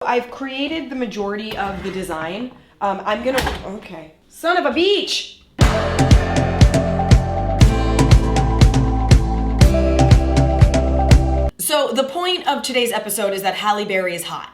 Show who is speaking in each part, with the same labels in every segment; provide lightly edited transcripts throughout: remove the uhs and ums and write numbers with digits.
Speaker 1: I've created the majority of the design. I'm gonna, okay. Son of a beach! So the point of today's episode is that Halle Berry is hot.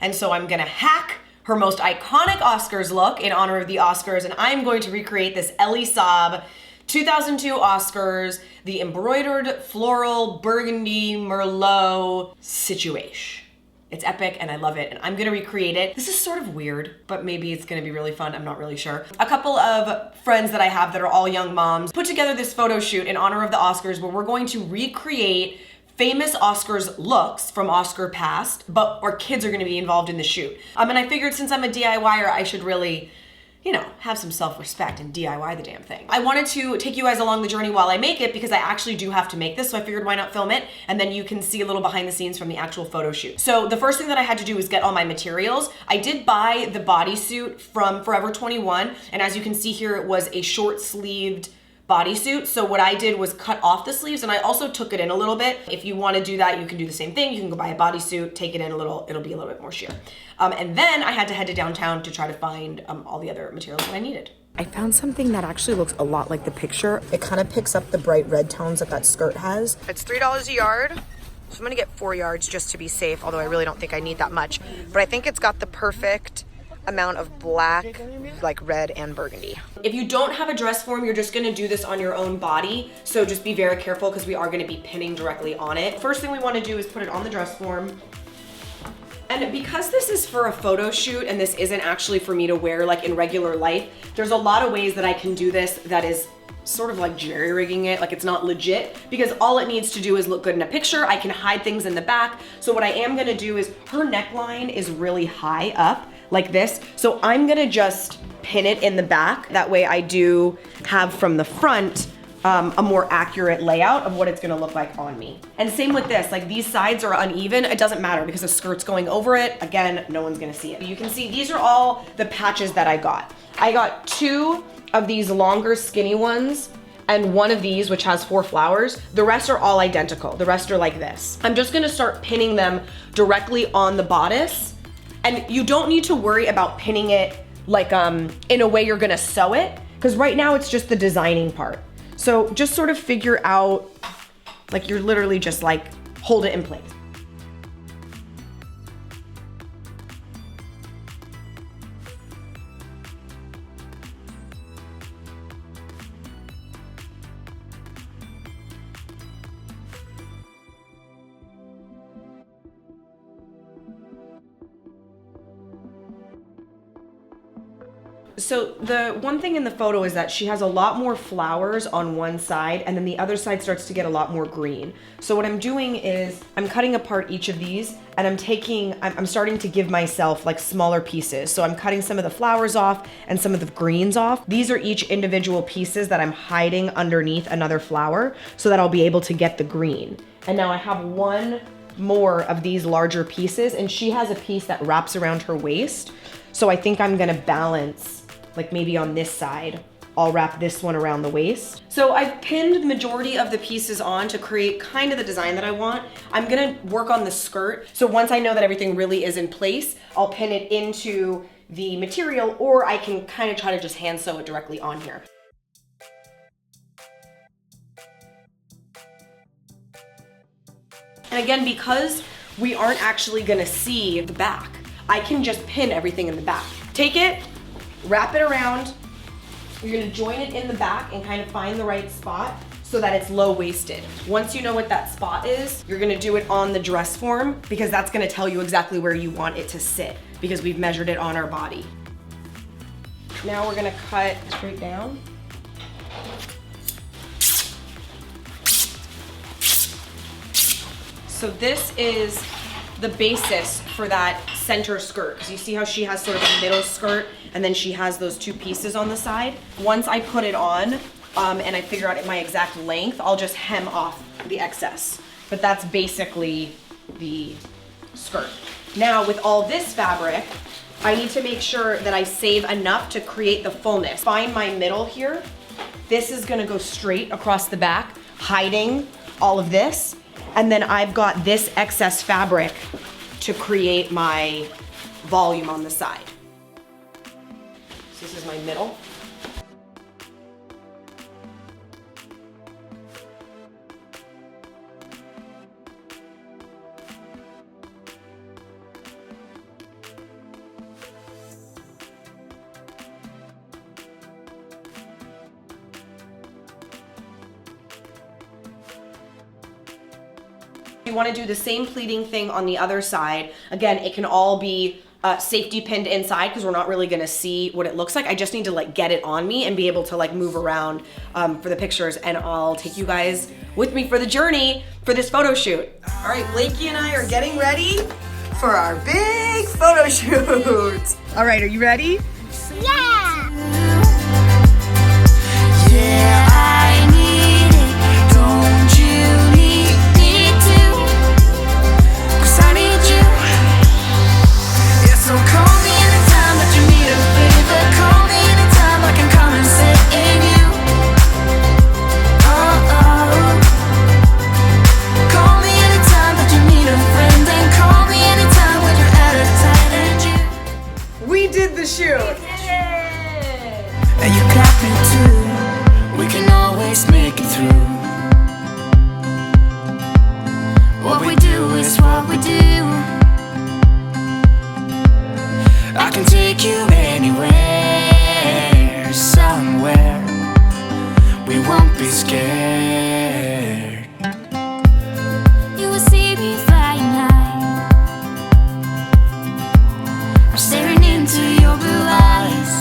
Speaker 1: And so I'm gonna hack her most iconic Oscars look in honor of the Oscars, and I'm going to recreate this Elie Saab 2002 Oscars, the embroidered floral burgundy Merlot situation. It's epic and I love it, and I'm gonna recreate it. This is sort of weird, but maybe it's gonna be really fun. I'm not really sure. A couple of friends that I have that are all young moms put together this photo shoot in honor of the Oscars where we're going to recreate famous Oscars looks from Oscar past, but our kids are gonna be involved in the shoot. And I figured since I'm a DIYer, I should really, you know, have some self-respect and DIY the damn thing. I wanted to take you guys along the journey while I make it because I actually do have to make this, so I figured why not film it, and then you can see a little behind the scenes from the actual photo shoot. So the first thing that I had to do was get all my materials. I did buy the bodysuit from Forever 21, and as you can see here, it was a short-sleeved bodysuit. So what I did was cut off the sleeves, and I also took it in a little bit. If you want to do that, you can do the same thing. You can go buy a bodysuit, take it in a little, it'll be a little bit more sheer. And then I had to head to downtown to try to find all the other materials that I needed. I found something that actually looks a lot like the picture. It kind of picks up the bright red tones that that skirt has. It's $3 a yard. So I'm gonna get 4 yards just to be safe, although I really don't think I need that much. But I think it's got the perfect amount of black, like red and burgundy. If you don't have a dress form, you're just gonna do this on your own body. So just be very careful because we are gonna be pinning directly on it. First thing we wanna do is put it on the dress form. And because this is for a photo shoot and this isn't actually for me to wear like in regular life, there's a lot of ways that I can do this that is sort of like jerry-rigging it, like it's not legit, because all it needs to do is look good in a picture. I can hide things in the back. So what I am gonna do is, her neckline is really high up like this. So I'm gonna just pin it in the back. That way I do have from the front a more accurate layout of what it's gonna look like on me. And same with this, like these sides are uneven. It doesn't matter because the skirt's going over it. Again, no one's gonna see it. You can see these are all the patches that I got. I got 2 of these longer skinny ones and 1 of these which has 4 flowers. The rest are all identical. The rest are like this. I'm just gonna start pinning them directly on the bodice. And you don't need to worry about pinning it like in a way you're gonna sew it, because right now it's just the designing part. So just sort of figure out, like you're literally just like, hold it in place. So the one thing in the photo is that she has a lot more flowers on one side and then the other side starts to get a lot more green. So what I'm doing is I'm cutting apart each of these and I'm starting to give myself like smaller pieces. So I'm cutting some of the flowers off and some of the greens off. These are each individual pieces that I'm hiding underneath another flower so that I'll be able to get the green. And now I have 1 more of these larger pieces, and she has a piece that wraps around her waist. So I think I'm gonna balance, like maybe on this side, I'll wrap this one around the waist. So I've pinned the majority of the pieces on to create kind of the design that I want. I'm gonna work on the skirt. So once I know that everything really is in place, I'll pin it into the material, or I can kind of try to just hand sew it directly on here. And again, because we aren't actually gonna see the back, I can just pin everything in the back. Take it, wrap it around. You're gonna join it in the back and kind of find the right spot so that it's low-waisted. Once you know what that spot is, you're gonna do it on the dress form because that's gonna tell you exactly where you want it to sit because we've measured it on our body. Now we're gonna cut straight down. So this is the basis for that center skirt, because you see how she has sort of a middle skirt and then she has those 2 pieces on the side. Once I put it on and I figure out my exact length, I'll just hem off the excess. But that's basically the skirt. Now with all this fabric, I need to make sure that I save enough to create the fullness. Find my middle here. This is gonna go straight across the back, hiding all of this. And then I've got this excess fabric to create my volume on the side. So this is my middle. You want to do the same pleating thing on the other side. Again, it can all be safety pinned inside because we're not really going to see what it looks like. I just need to like get it on me and be able to like move around for the pictures, and I'll take you guys with me for the journey for this photo shoot. All right, Blakey and I are getting ready for our big photo shoot. All right, are you ready?
Speaker 2: Yeah!
Speaker 3: I can take you anywhere, somewhere. We won't be scared.
Speaker 2: You will see me flying high. I'm staring into your blue eyes.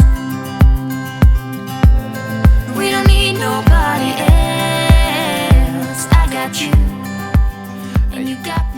Speaker 2: We don't need nobody else. I got you, and you got